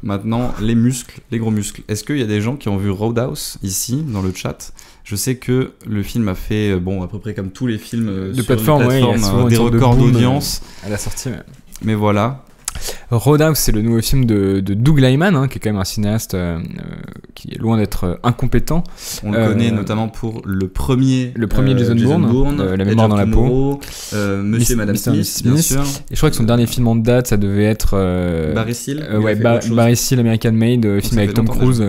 maintenant, les muscles, les gros muscles. Est-ce qu'il y a des gens qui ont vu Roadhouse ici, dans le chat? Je sais que le film a fait, à peu près comme tous les films de plateforme, des records d'audience à la sortie. Mais voilà. Roadhouse, c'est le nouveau film de Doug Liman, qui est quand même un cinéaste qui est loin d'être incompétent. On le connaît notamment pour le premier Jason Bourne, La mémoire dans la peau, Monsieur et Madame Smith, bien sûr. Et je crois que son dernier film en date, ça devait être Barry Seal. Barry Seal, American Made, film avec Tom Cruise,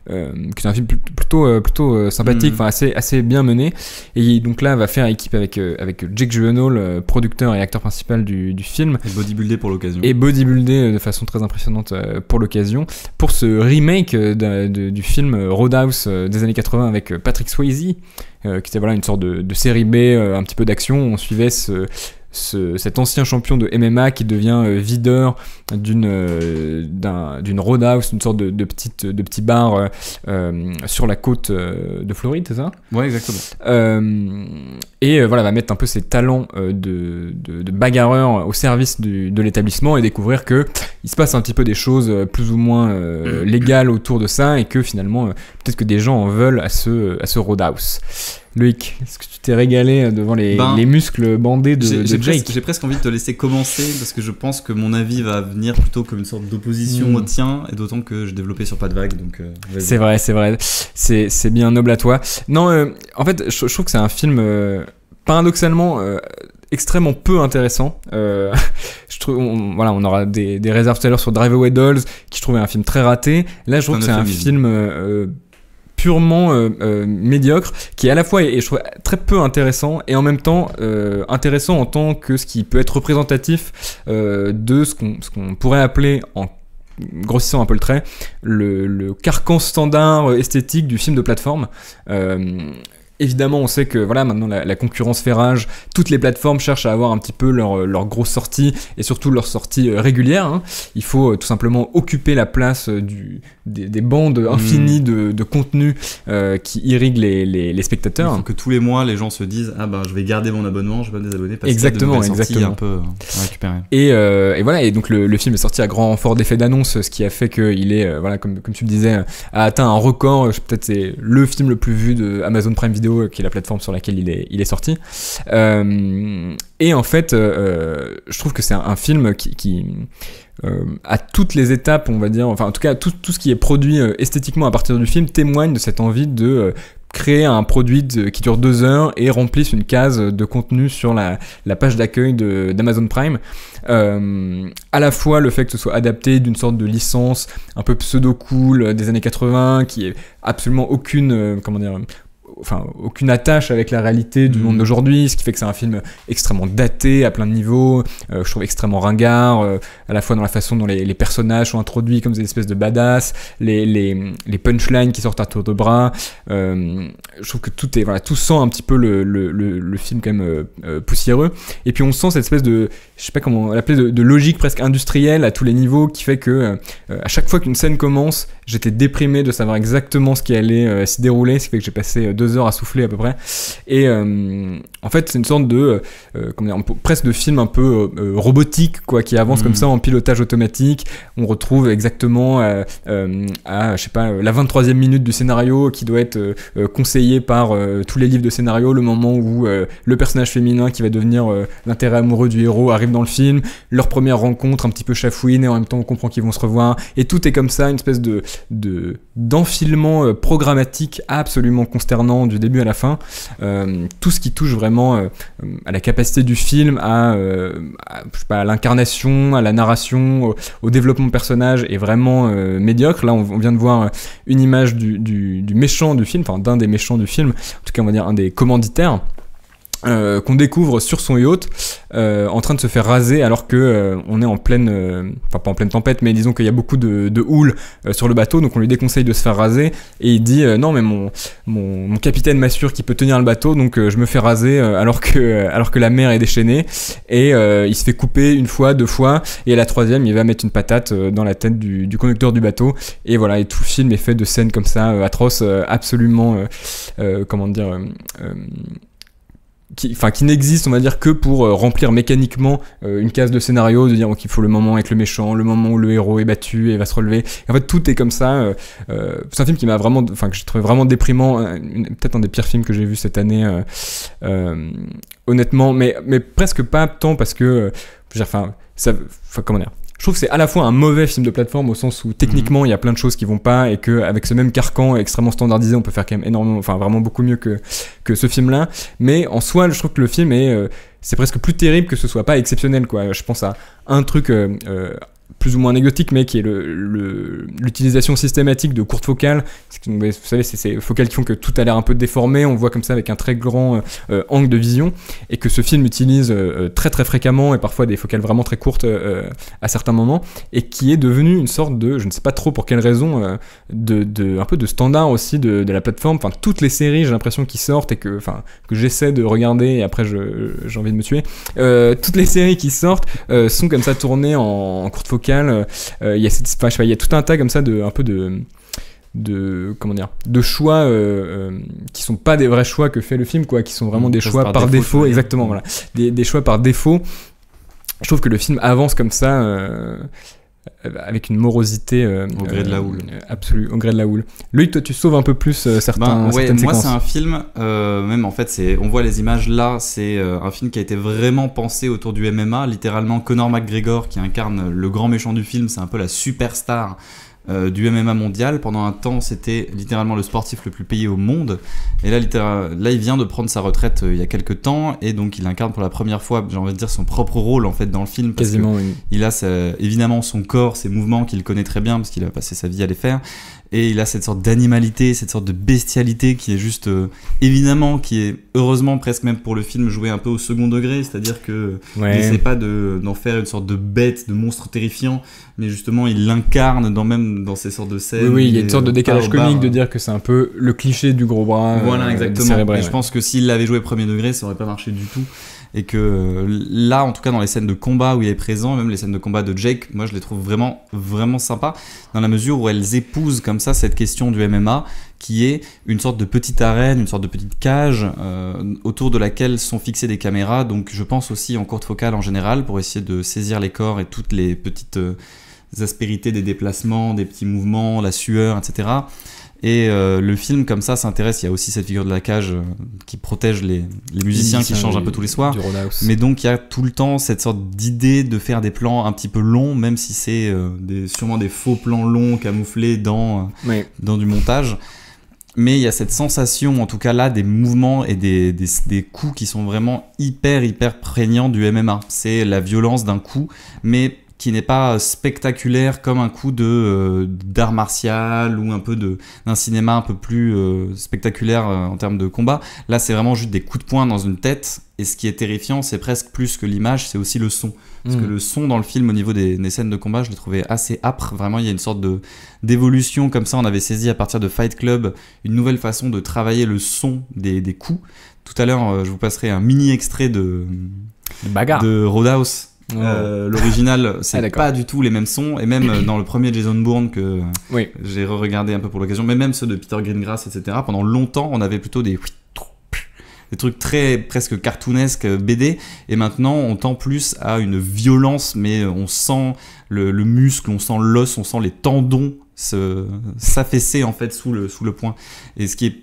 qui est un film plutôt sympathique, assez bien mené. Et donc là, va faire équipe avec Jake Gyllenhaal, producteur et acteur principal du film. Et bodybuildé pour l'occasion. Bodybuildé de façon très impressionnante pour l'occasion, pour ce remake du film Roadhouse des années 80 avec Patrick Swayze, qui était une sorte de série B, un petit peu d'action. On suivait cet ancien champion de MMA qui devient videur d'une roadhouse, une sorte de petit bar sur la côte de Floride, c'est ça? Ouais, exactement. Va mettre un peu ses talents de bagarreur au service de l'établissement et découvrir que il se passe un petit peu des choses plus ou moins légales autour de ça, et que finalement peut-être que des gens en veulent à ce roadhouse. Loïc, est-ce que tu t'es régalé devant les muscles bandés de Jake? J'ai presque envie de te laisser commencer, parce que je pense que mon avis va venir plutôt comme une sorte d'opposition au tien, et d'autant que je développais sur Pas de Vague, donc vas-y. C'est vrai, c'est bien noble à toi. Non, en fait, je trouve que c'est un film paradoxalement extrêmement peu intéressant. Je trouve, on aura des réserves tout à l'heure sur Drive Away Dolls, qui je trouvais un film très raté. Là, je trouve que c'est un film purement médiocre, qui à la fois est je trouve très peu intéressant, et en même temps intéressant en tant que ce qui peut être représentatif de ce qu'on pourrait appeler, en grossissant un peu le trait, le carcan standard esthétique du film de plateforme. Évidemment, on sait que maintenant la concurrence fait rage. Toutes les plateformes cherchent à avoir un petit peu leur grosse sortie, et surtout leur sortie régulière. Il faut tout simplement occuper la place des bandes infinies de contenu qui irriguent les spectateurs. Il faut que tous les mois, les gens se disent je vais garder mon abonnement, je vais pas me désabonner parce exactement, qu'il y a de nouvelles sorties un peu à récupérer. Et donc le film est sorti à grand renfort d'effets d'annonce, ce qui a fait qu'il est, comme tu le disais, a atteint un record. Peut-être c'est le film le plus vu de Amazon Prime Video, qui est la plateforme sur laquelle il est sorti. Et en fait, je trouve que c'est un film qui à toutes les étapes, on va dire, en tout cas tout ce qui est produit esthétiquement à partir du film témoigne de cette envie de créer un produit qui dure 2 heures et remplisse une case de contenu sur la page d'accueil d'Amazon Prime. À la fois le fait que ce soit adapté d'une sorte de licence un peu pseudo-cool des années 80, qui est absolument aucune attache avec la réalité du monde d'aujourd'hui, ce qui fait que c'est un film extrêmement daté à plein de niveaux, je trouve extrêmement ringard, à la fois dans la façon dont les personnages sont introduits comme des espèces de badass, les punchlines qui sortent à tour de bras. Je trouve que tout sent un petit peu le film quand même poussiéreux, et puis on sent cette espèce de, je sais pas comment l'appeler, de logique presque industrielle à tous les niveaux, qui fait que à chaque fois qu'une scène commence, j'étais déprimé de savoir exactement ce qui allait s'y dérouler, ce qui fait que j'ai passé 2 heures à souffler à peu près. Et en fait, c'est une sorte de presque de film un peu robotique, qui avance comme ça en pilotage automatique. On retrouve exactement à je sais pas, la 23e minute du scénario, qui doit être conseillé par tous les livres de scénario, le moment où le personnage féminin qui va devenir l'intérêt amoureux du héros arrive dans le film, leur première rencontre un petit peu chafouine, et en même temps on comprend qu'ils vont se revoir, et tout est comme ça, une espèce d'enfilement programmatique absolument consternant du début à la fin. Tout ce qui touche vraiment à la capacité du film, je sais pas, à l'incarnation, à la narration, au développement de personnages, est vraiment médiocre. Là, on vient de voir une image du méchant du film, d'un des méchants du film, en tout cas on va dire un des commanditaires, qu'on découvre sur son yacht en train de se faire raser, alors que on est en pleine pas en pleine tempête, mais disons qu'il y a beaucoup de houle sur le bateau, donc on lui déconseille de se faire raser, et il dit non, mais mon capitaine m'assure qu'il peut tenir le bateau, donc je me fais raser alors que la mer est déchaînée, et il se fait couper 1 fois, 2 fois, et à la 3e il va mettre une patate dans la tête du conducteur du bateau, et voilà, et tout le film est fait de scènes comme ça atroces, absolument qui n'existe, on va dire, que pour remplir mécaniquement une case de scénario, de dire qu'il faut le moment avec le méchant, le moment où le héros est battu et va se relever. Et en fait, tout est comme ça. C'est un film qui m'a vraiment, que j'ai trouvé vraiment déprimant, peut-être un des pires films que j'ai vu cette année, honnêtement, mais presque pas tant parce que, comment dire. Je trouve que c'est à la fois un mauvais film de plateforme au sens où techniquement il y a plein de choses qui vont pas et que avec ce même carcan extrêmement standardisé on peut faire quand même énormément, vraiment beaucoup mieux que ce film-là. Mais en soi, je trouve que le film c'est presque plus terrible que ce soit pas exceptionnel, quoi. Je pense à un truc plus ou moins anecdotique, mais qui est l'utilisation systématique de courtes focales. Vous savez, c'est ces focales qui font que tout a l'air un peu déformé, on voit comme ça avec un très grand angle de vision, et que ce film utilise très très fréquemment, et parfois des focales vraiment très courtes à certains moments, et qui est devenu une sorte de, je ne sais pas trop pour quelle raison, un peu de standard aussi de la plateforme. Enfin, toutes les séries, j'ai l'impression, qui sortent, et que j'essaie de regarder, et après j'ai envie de me tuer, toutes les séries qui sortent sont comme ça tournées en courte focale. Il y a tout un tas comme ça de choix qui sont pas des vrais choix que fait le film, quoi, qui sont vraiment des choix par défaut, exactement, voilà, des choix par défaut. Je trouve que le film avance comme ça avec une morosité au gré de la houle, absolue, au gré de la houle. Loïc, toi tu sauves un peu plus certaines séquences. Moi c'est un film, même en fait on voit les images là, c'est un film qui a été vraiment pensé autour du MMA, littéralement. Conor McGregor qui incarne le grand méchant du film, c'est un peu la superstar du MMA mondial. Pendant un temps c'était littéralement le sportif le plus payé au monde, et là il vient de prendre sa retraite il y a quelques temps, et donc il incarne pour la première fois, j'ai envie de dire, son propre rôle en fait dans le film, parce quasiment, que oui. Il a évidemment son corps, ses mouvements qu'il connaît très bien parce qu'il a passé sa vie à les faire, et il a cette sorte d'animalité, cette sorte de bestialité qui est juste évidemment, qui est heureusement presque même pour le film joué un peu au second degré, c'est-à-dire que il n'essaie pas d'en faire une sorte de bête, de monstre terrifiant, mais justement il l'incarne même dans ces sortes de scènes. Oui, il y a une sorte de décalage comique de dire que c'est un peu le cliché du gros bras. Voilà, exactement. Et je pense que s'il l'avait joué premier degré, ça aurait pas marché du tout. Et que là, en tout cas dans les scènes de combat où il est présent, même les scènes de combat de Jake, moi je les trouve vraiment, vraiment sympas, dans la mesure où elles épousent comme ça cette question du MMA, qui est une sorte de petite arène, une sorte de petite cage autour de laquelle sont fixées des caméras. Donc je pense aussi en courte focale en général, pour essayer de saisir les corps et toutes les petites aspérités des déplacements, des petits mouvements, la sueur, etc. Et le film comme ça s'intéresse, il y a aussi cette figure de la cage qui protège les musiciens qui changent un peu tous les soirs, mais donc il y a tout le temps cette sorte d'idée de faire des plans un petit peu longs, même si c'est sûrement des faux plans longs camouflés dans du montage. Mais il y a cette sensation, en tout cas là, des mouvements et des coups qui sont vraiment hyper prégnants du MMA. C'est la violence d'un coup, mais qui n'est pas spectaculaire comme un coup d'art martial ou un peu d'un cinéma un peu plus spectaculaire en termes de combat. Là, c'est vraiment juste des coups de poing dans une tête, et ce qui est terrifiant, c'est presque plus que l'image, c'est aussi le son. Parce que le son dans le film, au niveau des scènes de combat, je l'ai trouvé assez âpre. Vraiment, il y a une sorte d'évolution comme ça. On avait saisi à partir de Fight Club une nouvelle façon de travailler le son des coups. Tout à l'heure, je vous passerai un mini extrait de Roadhouse. L'original, c'est pas du tout les mêmes sons, et même dans le premier Jason Bourne que j'ai re-regardé un peu pour l'occasion, mais même ceux de Peter Greengrass, etc. Pendant longtemps, on avait plutôt des trucs très presque cartoonesques, BD, et maintenant on tend plus à une violence, mais on sent le muscle, on sent l'os, on sent les tendons s'affaisser en fait sous le poing. Et ce qui est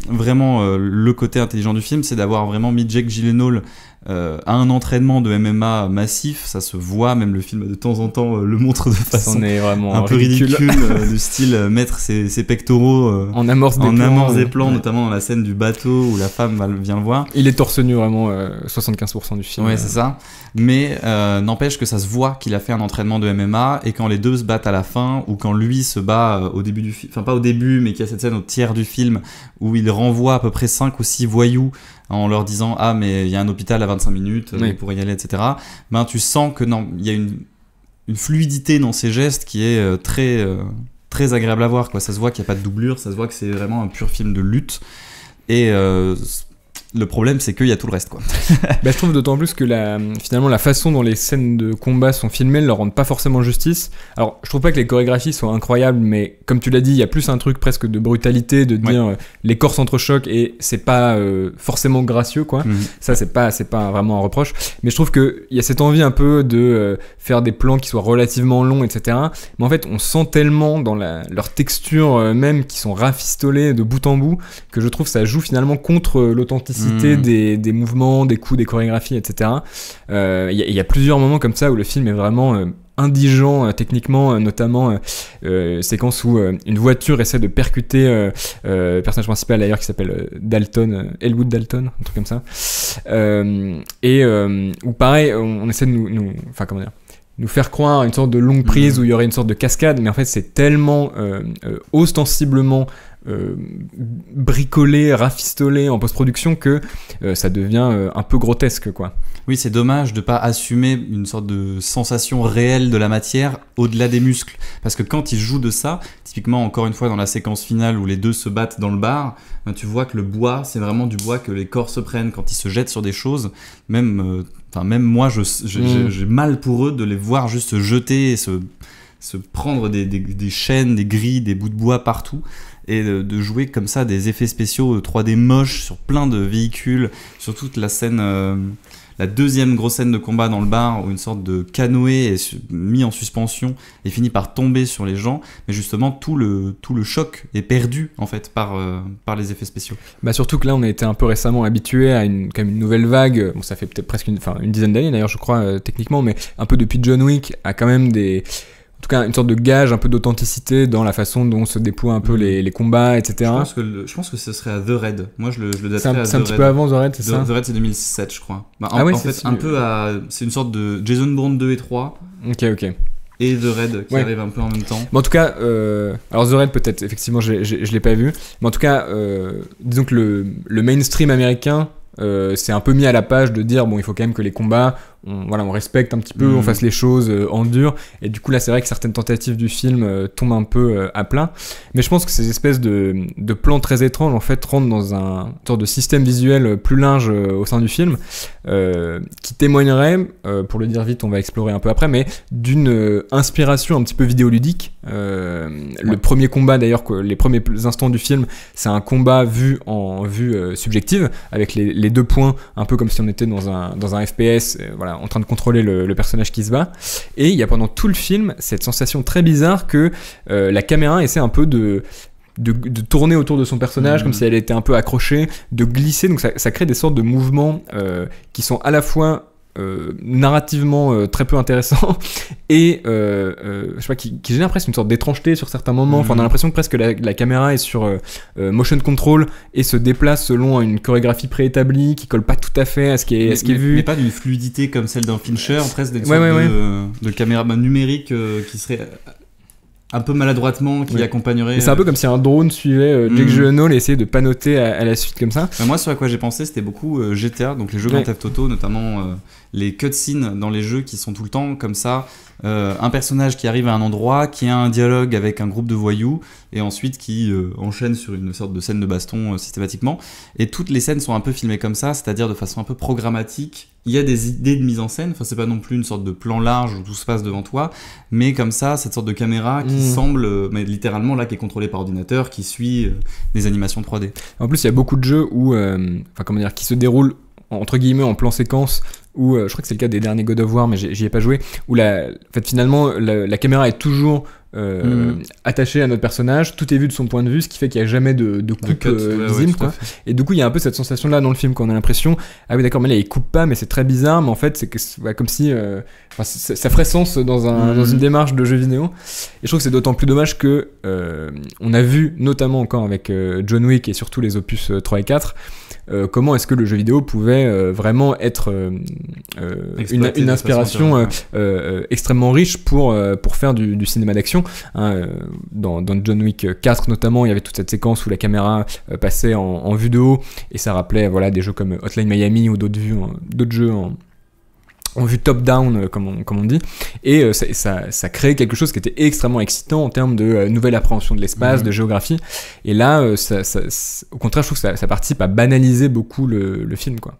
vraiment le côté intelligent du film, c'est d'avoir vraiment mis Jake Gyllenhaal à un entraînement de MMA massif. Ça se voit, même le film de temps en temps le montre de façon un peu ridicule, du style mettre ses pectoraux en amorce des plans, notamment dans la scène du bateau où la femme vient le voir. Il est torse nu vraiment 75% du film. Ouais, c'est ça. Mais n'empêche que ça se voit qu'il a fait un entraînement de MMA, et quand les deux se battent à la fin, ou quand lui se bat au début du film, enfin pas au début, mais qu'il y a cette scène au tiers du film où il renvoie à peu près 5 ou 6 voyous en leur disant « Ah, mais il y a un hôpital à 25 minutes, vous pourrez y aller, etc. » Ben, tu sens que non, il y a une fluidité dans ces gestes qui est très agréable à voir, quoi. Ça se voit qu'il n'y a pas de doublure, ça se voit que c'est vraiment un pur film de lutte. Et Le problème, c'est qu'il y a tout le reste, quoi. Bah, je trouve d'autant plus que finalement la façon dont les scènes de combat sont filmées ne leur rendent pas forcément justice. Alors, je trouve pas que les chorégraphies soient incroyables, mais comme tu l'as dit, il y a plus un truc presque de brutalité, de dire les corps s'entrechoquent et c'est pas forcément gracieux, quoi. Ça, c'est pas vraiment un reproche. Mais je trouve qu'il y a cette envie un peu de faire des plans qui soient relativement longs, etc. Mais en fait, on sent tellement dans leur texture même qui sont rafistolés de bout en bout que je trouve que ça joue finalement contre l'authenticité des mouvements, des coups, des chorégraphies, etc. Il y a plusieurs moments comme ça où le film est vraiment indigent techniquement, notamment séquence où une voiture essaie de percuter le personnage principal d'ailleurs qui s'appelle Dalton, Elwood Dalton, un truc comme ça, où pareil on essaie de nous faire croire une sorte de longue prise où il y aurait une sorte de cascade, mais en fait c'est tellement ostensiblement bricolé, rafistolé en post-production que ça devient un peu grotesque, quoi. Oui, c'est dommage de pas assumer une sorte de sensation réelle de la matière au-delà des muscles, parce que quand ils jouent de ça, typiquement encore une fois dans la séquence finale où les deux se battent dans le bar, tu vois que le bois, c'est vraiment du bois que les corps se prennent quand ils se jettent sur des choses. Même moi, j'ai mal pour eux de les voir juste se jeter et se prendre des chaînes, des grilles, des bouts de bois partout, et de jouer comme ça des effets spéciaux 3D moches sur plein de véhicules, sur toute la scène, la deuxième grosse scène de combat dans le bar où une sorte de canoë est mis en suspension et finit par tomber sur les gens, mais justement tout le choc est perdu en fait par les effets spéciaux. Bah surtout que là on a été un peu récemment habitué à quand même une nouvelle vague, bon ça fait peut-être presque une dizaine d'années d'ailleurs je crois techniquement, mais un peu depuis John Wick, à quand même en tout cas une sorte de gage un peu d'authenticité dans la façon dont se déploient un peu les combats, etc. Je pense que ce serait à The Raid. Moi je le daterais à The Raid. C'est un petit peu avant The Raid, c'est ça? The Raid c'est 2007 je crois. En fait c'est une sorte de Jason Bourne 2 et 3. Ok. Et The Raid qui arrive un peu en même temps. Mais en tout cas, alors The Raid peut-être, effectivement je l'ai pas vu, mais en tout cas, disons que le mainstream américain c'est un peu mis à la page de dire bon il faut quand même que les combats on respecte un petit peu, on fasse les choses en dur, et du coup là c'est vrai que certaines tentatives du film tombent un peu à plat, mais je pense que ces espèces de plans très étranges en fait rentrent dans un sorte de système visuel plus large au sein du film qui témoignerait, pour le dire vite on va explorer un peu après, mais d'une inspiration un petit peu vidéoludique. Le premier combat d'ailleurs, les premiers instants du film, c'est un combat vu en vue subjective avec les deux points, un peu comme si on était dans un FPS, voilà, en train de contrôler le personnage qui se bat, et il y a pendant tout le film cette sensation très bizarre que la caméra essaie un peu de tourner autour de son personnage comme si elle était un peu accrochée, de glisser, donc ça crée des sortes de mouvements qui sont à la fois narrativement très peu intéressant et je sais pas, qui génère presque une sorte d'étrangeté sur certains moments. Enfin, on a l'impression que presque la caméra est sur motion control et se déplace selon une chorégraphie préétablie qui colle pas tout à fait à ce qui est vu, mais pas d'une fluidité comme celle d'un Fincher, presque d'une sorte de caméra numérique qui serait un peu maladroitement, qui accompagnerait. C'est un peu comme si un drone suivait Jake Gyllenhaal et essayait de panoter à la suite comme ça. Moi, ce à quoi j'ai pensé, c'était beaucoup GTA, donc les jeux Grand Theft Auto, notamment les cutscenes dans les jeux qui sont tout le temps comme ça. Un personnage qui arrive à un endroit, qui a un dialogue avec un groupe de voyous, et ensuite qui enchaîne sur une sorte de scène de baston systématiquement. Et toutes les scènes sont un peu filmées comme ça, c'est-à-dire de façon un peu programmatique. Il y a des idées de mise en scène, enfin c'est pas non plus une sorte de plan large où tout se passe devant toi, mais comme ça, cette sorte de caméra qui semble, mais littéralement là, qui est contrôlée par ordinateur, qui suit des animations 3D. En plus, il y a beaucoup de jeux où, qui se déroulent entre guillemets en plan séquence, où je crois que c'est le cas des derniers God of War, mais j'y ai pas joué, où finalement la caméra est toujours attachée à notre personnage, tout est vu de son point de vue, ce qui fait qu'il n'y a jamais de coupe visible, quoi. Et du coup il y a un peu cette sensation là dans le film, quand on a l'impression ah oui d'accord, mais là il coupe pas, mais c'est très bizarre, mais en fait c'est comme si ça ferait sens dans une démarche de jeu vidéo. Et je trouve que c'est d'autant plus dommage que on a vu notamment encore avec John Wick et surtout les opus 3 et 4 comment est-ce que le jeu vidéo pouvait vraiment être une inspiration extrêmement riche pour faire du cinéma d'action, hein. Dans John Wick 4 notamment, il y avait toute cette séquence où la caméra passait en vue de haut, et ça rappelait des jeux comme Hotline Miami ou d'autres jeux en vue top-down, comme on dit, et ça crée quelque chose qui était extrêmement excitant en termes de nouvelle appréhension de l'espace, de géographie, et là, au contraire, je trouve que ça participe à banaliser beaucoup le film, quoi.